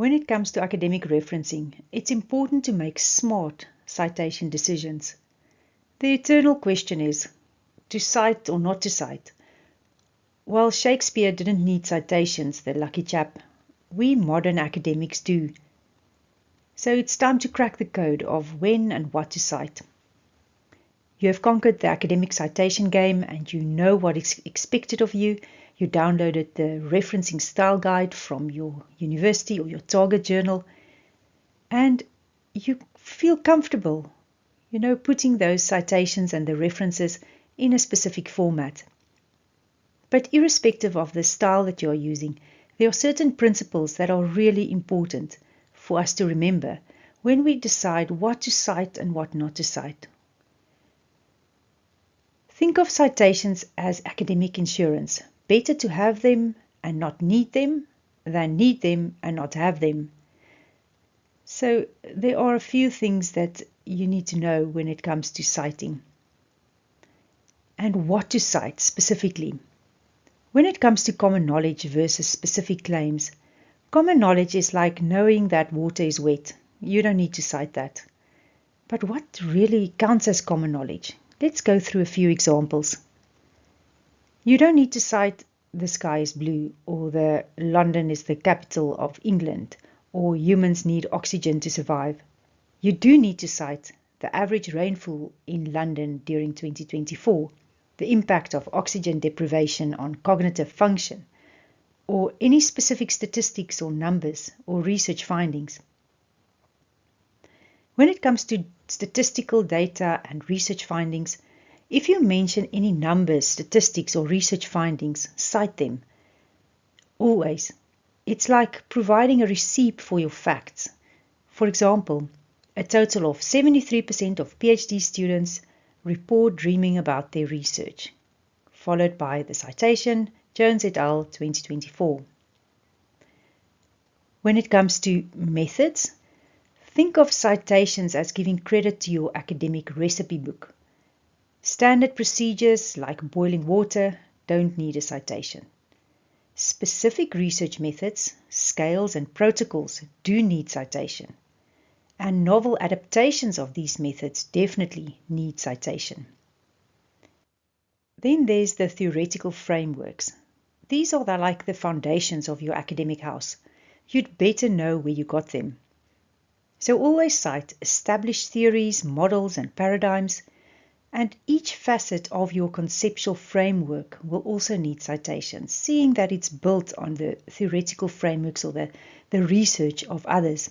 When it comes to academic referencing, it's important to make smart citation decisions. The eternal question is, to cite or not to cite? Well, Shakespeare didn't need citations, the lucky chap. We modern academics do. So it's time to crack the code of when and what to cite. You have conquered the academic citation game and you know what is expected of you. You downloaded the referencing style guide from your university or your target journal, and you feel comfortable, putting those citations and the references in a specific format. But irrespective of the style that you're using, there are certain principles that are really important for us to remember when we decide what to cite and what not to cite. Think of citations as academic insurance. Better to have them and not need them than need them and not have them. So there are a few things that you need to know when it comes to citing. And what to cite specifically. When it comes to common knowledge versus specific claims, common knowledge is like knowing that water is wet. You don't need to cite that. But what really counts as common knowledge? Let's go through a few examples. You don't need to cite the sky is blue, or the London is the capital of England, or humans need oxygen to survive. You do need to cite the average rainfall in London during 2024, the impact of oxygen deprivation on cognitive function, or any specific statistics or numbers or research findings. When it comes to statistical data and research findings, if you mention any numbers, statistics, or research findings, cite them. Always. It's like providing a receipt for your facts. For example, a total of 73% of PhD students report dreaming about their research, followed by the citation, Jones et al. 2024. When it comes to methods, think of citations as giving credit to your academic recipe book. Standard procedures like boiling water don't need a citation. Specific research methods, scales, and protocols do need citation. And novel adaptations of these methods definitely need citation. Then there's the theoretical frameworks. These are like the foundations of your academic house. You'd better know where you got them. So always cite established theories, models, and paradigms, and each facet of your conceptual framework will also need citations, seeing that it's built on the theoretical frameworks or the research of others.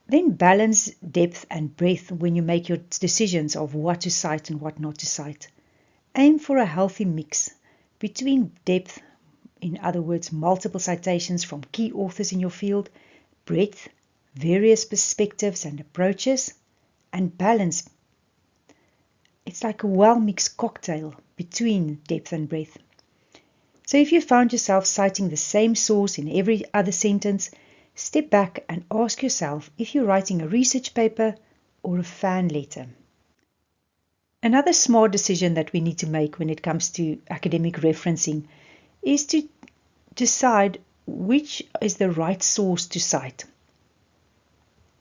Then balance depth and breadth when you make your decisions of what to cite and what not to cite. Aim for a healthy mix between depth, in other words, multiple citations from key authors in your field, breadth, various perspectives and approaches, and balance. It's like a well-mixed cocktail between depth and breadth. So if you found yourself citing the same source in every other sentence, step back and ask yourself if you're writing a research paper or a fan letter. Another smart decision that we need to make when it comes to academic referencing is to decide which is the right source to cite.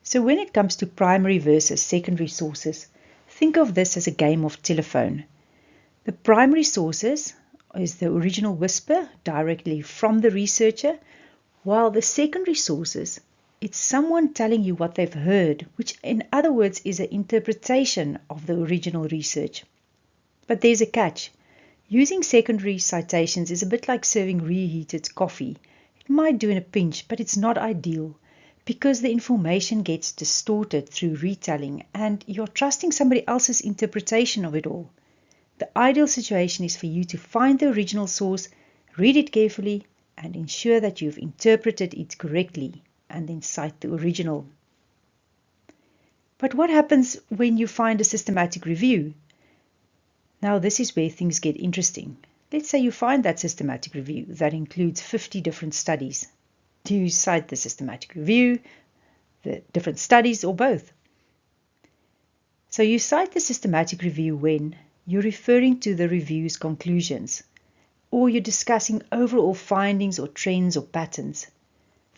So when it comes to primary versus secondary sources, think of this as a game of telephone. The primary sources is the original whisper directly from the researcher, while the secondary sources, it's someone telling you what they've heard, which in other words is an interpretation of the original research. But there's a catch. Using secondary citations is a bit like serving reheated coffee. It might do in a pinch, but it's not ideal because the information gets distorted through retelling and you're trusting somebody else's interpretation of it all. The ideal situation is for you to find the original source, read it carefully, and ensure that you've interpreted it correctly, and then cite the original. But what happens when you find a systematic review? Now this is where things get interesting. Let's say you find that systematic review that includes 50 different studies. Do you cite the systematic review, the different studies, or both? So you cite the systematic review when you're referring to the review's conclusions, or you're discussing overall findings or trends or patterns.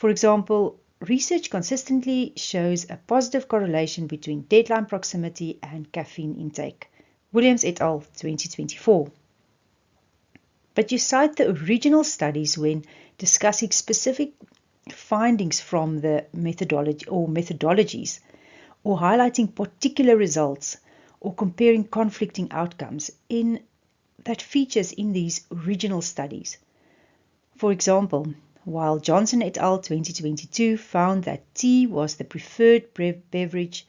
For example, research consistently shows a positive correlation between deadline proximity and caffeine intake. Williams et al. 2024. But you cite the original studies when discussing specific findings from the methodology or methodologies, or highlighting particular results, or comparing conflicting outcomes that features in these original studies. For example, while Johnson et al. 2022 found that tea was the preferred beverage,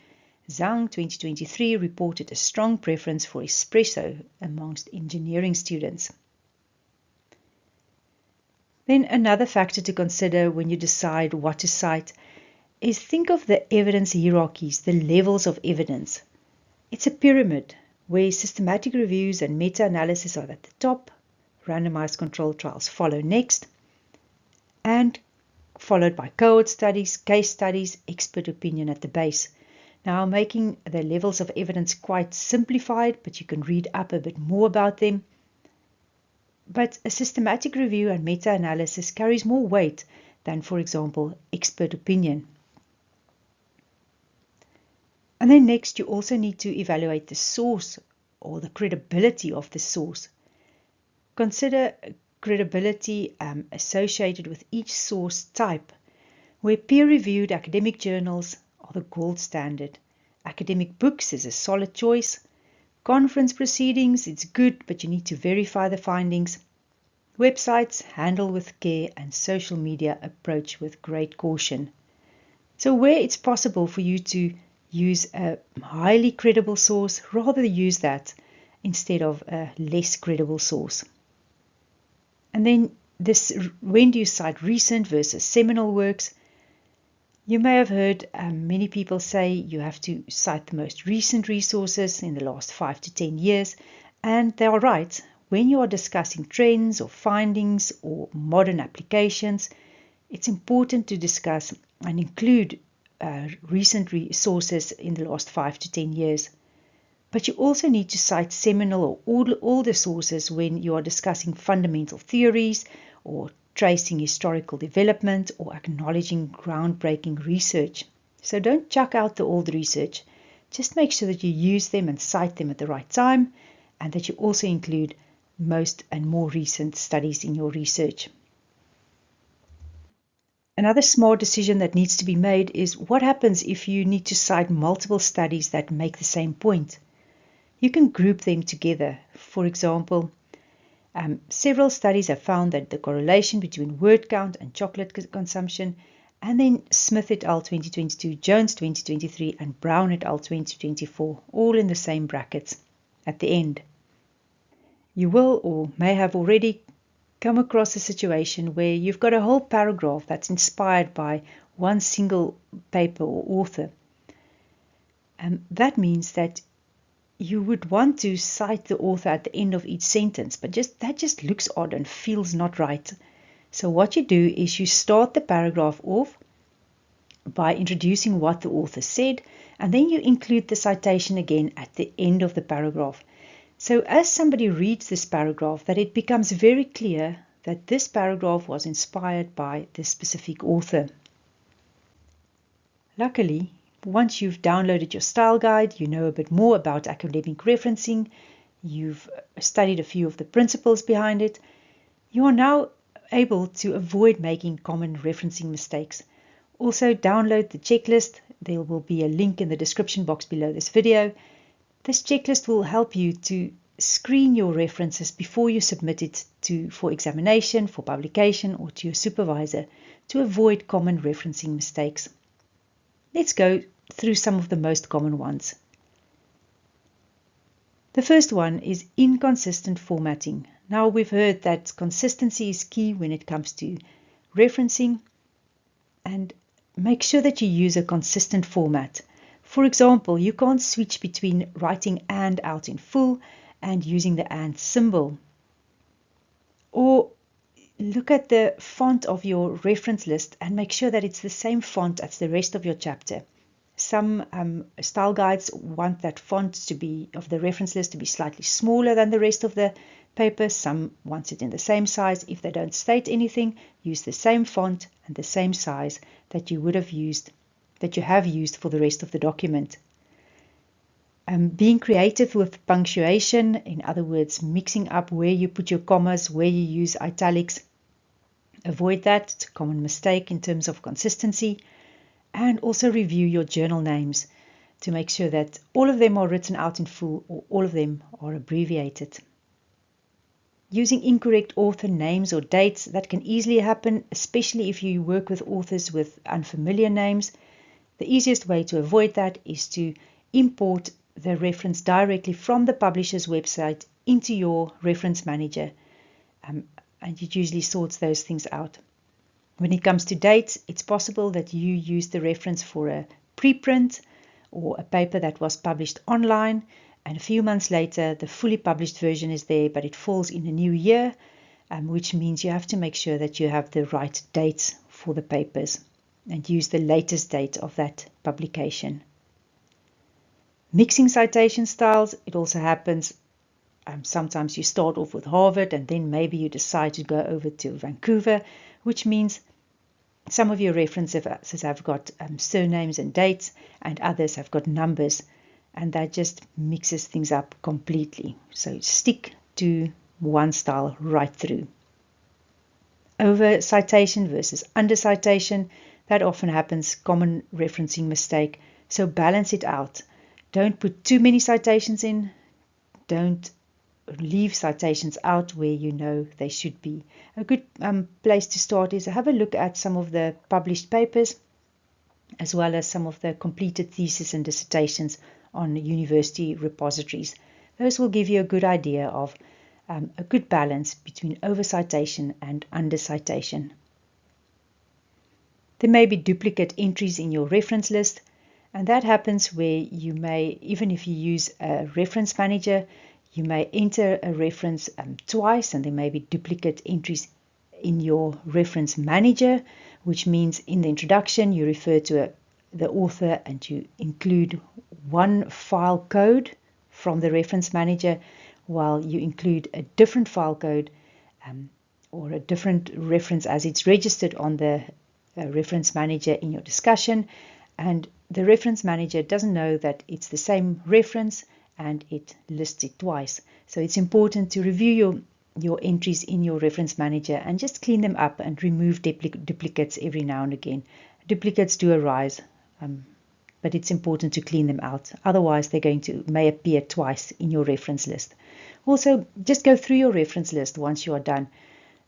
Zhang 2023 reported a strong preference for espresso amongst engineering students. Then another factor to consider when you decide what to cite is think of the evidence hierarchies, the levels of evidence. It's a pyramid where systematic reviews and meta-analysis are at the top, randomized controlled trials follow next, and followed by cohort studies, case studies, expert opinion at the base. Now, making the levels of evidence quite simplified, but you can read up a bit more about them. But a systematic review and meta-analysis carries more weight than, for example, expert opinion. And then next, you also need to evaluate the source or the credibility of the source. Consider credibility associated with each source type, where peer-reviewed academic journals are the gold standard. Academic books is a solid choice. Conference proceedings, it's good, but you need to verify the findings. Websites, handle with care, and social media, approach with great caution. So where it's possible for you to use a highly credible source, rather use that instead of a less credible source. And then when do you cite recent versus seminal works? You may have heard many people say you have to cite the most recent resources in the last 5 to 10 years, and they are right. When you are discussing trends or findings or modern applications, it's important to discuss and include recent resources in the last 5 to 10 years. But you also need to cite seminal or older sources when you are discussing fundamental theories or tracing historical development or acknowledging groundbreaking research. So don't chuck out the old research. Just make sure that you use them and cite them at the right time, and that you also include most and more recent studies in your research. Another smart decision that needs to be made is what happens if you need to cite multiple studies that make the same point. You can group them together. For example, several studies have found that the correlation between word count and chocolate consumption, and then Smith et al. 2022, Jones 2023, and Brown et al. 2024, all in the same brackets at the end. You will or may have already come across a situation where you've got a whole paragraph that's inspired by one single paper or author. That means that you would want to cite the author at the end of each sentence, but that just looks odd and feels not right. So what you do is you start the paragraph off by introducing what the author said, and then you include the citation again at the end of the paragraph. So as somebody reads this paragraph, that it becomes very clear that this paragraph was inspired by this specific author. Luckily, once you've downloaded your style guide, you know a bit more about academic referencing, you've studied a few of the principles behind it, you are now able to avoid making common referencing mistakes. Also, download the checklist. There will be a link in the description box below this video. This checklist will help you to screen your references before you submit it for examination, for publication, or to your supervisor to avoid common referencing mistakes. Let's go through some of the most common ones. The first one is inconsistent formatting. Now, we've heard that consistency is key when it comes to referencing, and make sure that you use a consistent format. For example, you can't switch between writing "and" out in full and using the "and" symbol. Or look at the font of your reference list and make sure that it's the same font as the rest of your chapter. Some style guides want that font of the reference list to be slightly smaller than the rest of the paper. Some want it in the same size. If they don't state anything, use the same font and the same size that you would have used, that you have used for the rest of the document. Being creative with punctuation, in other words, mixing up where you put your commas, where you use italics. Avoid that. It's a common mistake in terms of consistency. And also review your journal names to make sure that all of them are written out in full or all of them are abbreviated. Using incorrect author names or dates, that can easily happen, especially if you work with authors with unfamiliar names. The easiest way to avoid that is to import the reference directly from the publisher's website into your reference manager, and it usually sorts those things out. When it comes to dates, it's possible that you use the reference for a preprint or a paper that was published online, and a few months later the fully published version is there, but it falls in a new year, which means you have to make sure that you have the right dates for the papers and use the latest date of that publication. Mixing citation styles, it also happens. Sometimes you start off with Harvard and then maybe you decide to go over to Vancouver, which means some of your references have got surnames and dates and others have got numbers, and that just mixes things up completely. So stick to one style right through. Over citation versus under citation, that often happens, common referencing mistake. So balance it out. Don't put too many citations in. Don't leave citations out where you know they should be. A good place to start is have a look at some of the published papers, as well as some of the completed theses and dissertations on university repositories. Those will give you a good idea of a good balance between over citation and under citation. There may be duplicate entries in your reference list, and that happens where you may, even if you use a reference manager, you may enter a reference twice, and there may be duplicate entries in your reference manager, which means in the introduction you refer to the author and you include one file code from the reference manager, while you include a different file code or a different reference as it's registered on the reference manager in your discussion, and the reference manager doesn't know that it's the same reference and it lists it twice. So it's important to review your entries in your reference manager and just clean them up and remove duplicates every now and again. Duplicates do arise, but it's important to clean them out. Otherwise, may appear twice in your reference list. Also, just go through your reference list once you are done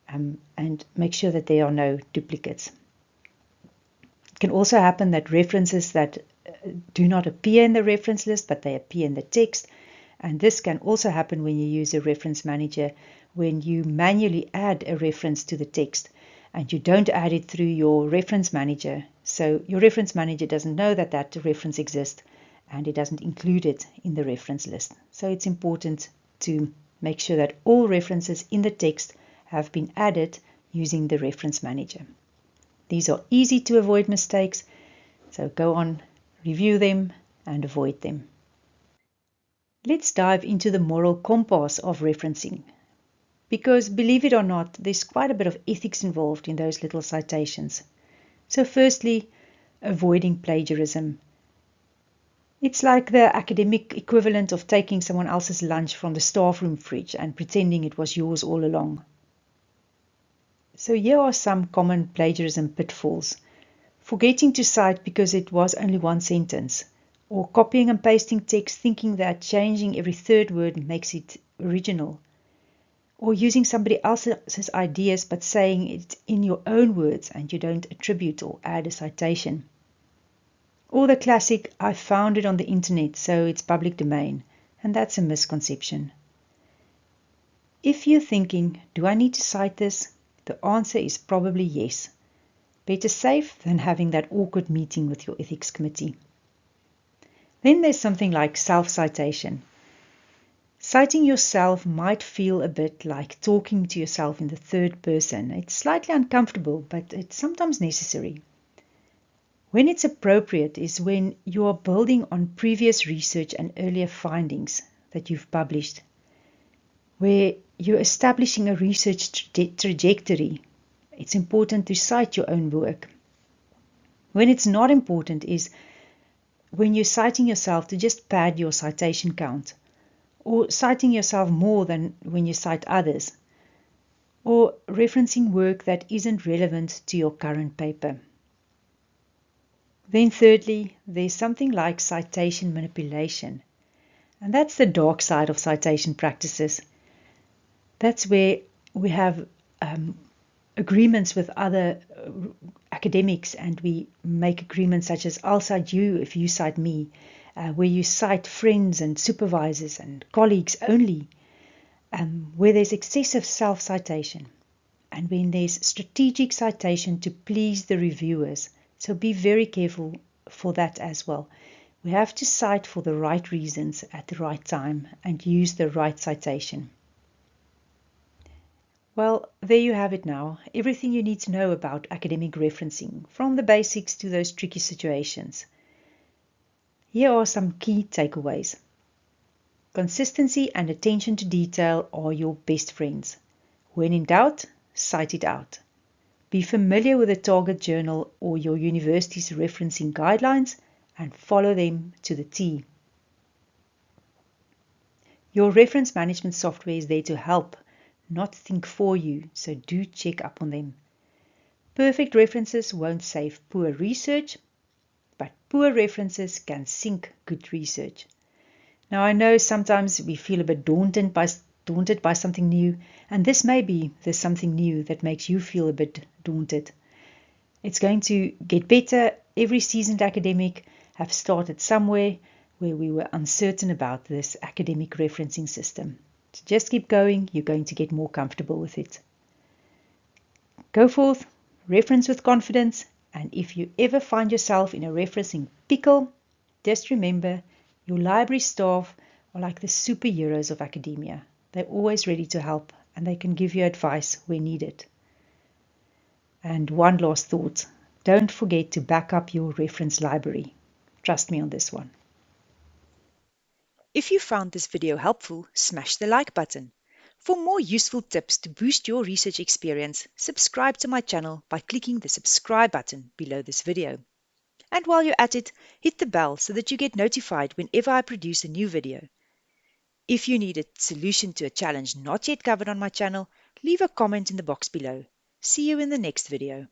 and make sure that there are no duplicates. It can also happen that references that do not appear in the reference list, but they appear in the text. And this can also happen when you use a reference manager, when you manually add a reference to the text and you don't add it through your reference manager. So your reference manager doesn't know that that reference exists and it doesn't include it in the reference list. So it's important to make sure that all references in the text have been added using the reference manager. These are easy to avoid mistakes, so go on, review them and avoid them. Let's dive into the moral compass of referencing, because believe it or not, there's quite a bit of ethics involved in those little citations. So firstly, avoiding plagiarism. It's like the academic equivalent of taking someone else's lunch from the staff room fridge and pretending it was yours all along. So here are some common plagiarism pitfalls. Forgetting to cite because it was only one sentence, or copying and pasting text thinking that changing every third word makes it original, or using somebody else's ideas but saying it in your own words and you don't attribute or add a citation. Or the classic, I found it on the internet so it's public domain, and that's a misconception. If you're thinking, do I need to cite this? The answer is probably yes. Better safe than having that awkward meeting with your ethics committee. Then there's something like self-citation. Citing yourself might feel a bit like talking to yourself in the third person. It's slightly uncomfortable, but it's sometimes necessary. When it's appropriate is when you are building on previous research and earlier findings that you've published, where you're establishing a research trajectory. It's important to cite your own work. When it's not important is when you're citing yourself to just pad your citation count, or citing yourself more than when you cite others, or referencing work that isn't relevant to your current paper. Then thirdly, there's something like citation manipulation, and that's the dark side of citation practices. That's where we have agreements with other academics, and we make agreements such as I'll cite you if you cite me, where you cite friends and supervisors and colleagues only, where there's excessive self-citation, and when there's strategic citation to please the reviewers. So be very careful for that as well. We have to cite for the right reasons at the right time and use the right citation. Well, there you have it now. Everything you need to know about academic referencing, from the basics to those tricky situations. Here are some key takeaways. Consistency and attention to detail are your best friends. When in doubt, cite it out. Be familiar with the target journal or your university's referencing guidelines and follow them to the T. Your reference management software is there to help, not think for you, so do check up on them. Perfect references won't save poor research, but poor references can sink good research. Now, I know sometimes we feel a bit daunted by something new, and this may be the something new that makes you feel a bit daunted. It's going to get better. Every seasoned academic have started somewhere where we were uncertain about this academic referencing system. So just keep going, you're going to get more comfortable with it. Go forth, reference with confidence, and if you ever find yourself in a referencing pickle, just remember your library staff are like the superheroes of academia. They're always ready to help, and they can give you advice where needed. And one last thought, don't forget to back up your reference library. Trust me on this one. If you found this video helpful, smash the like button. For more useful tips to boost your research experience, subscribe to my channel by clicking the subscribe button below this video. And while you're at it, hit the bell so that you get notified whenever I produce a new video. If you need a solution to a challenge not yet covered on my channel, leave a comment in the box below. See you in the next video.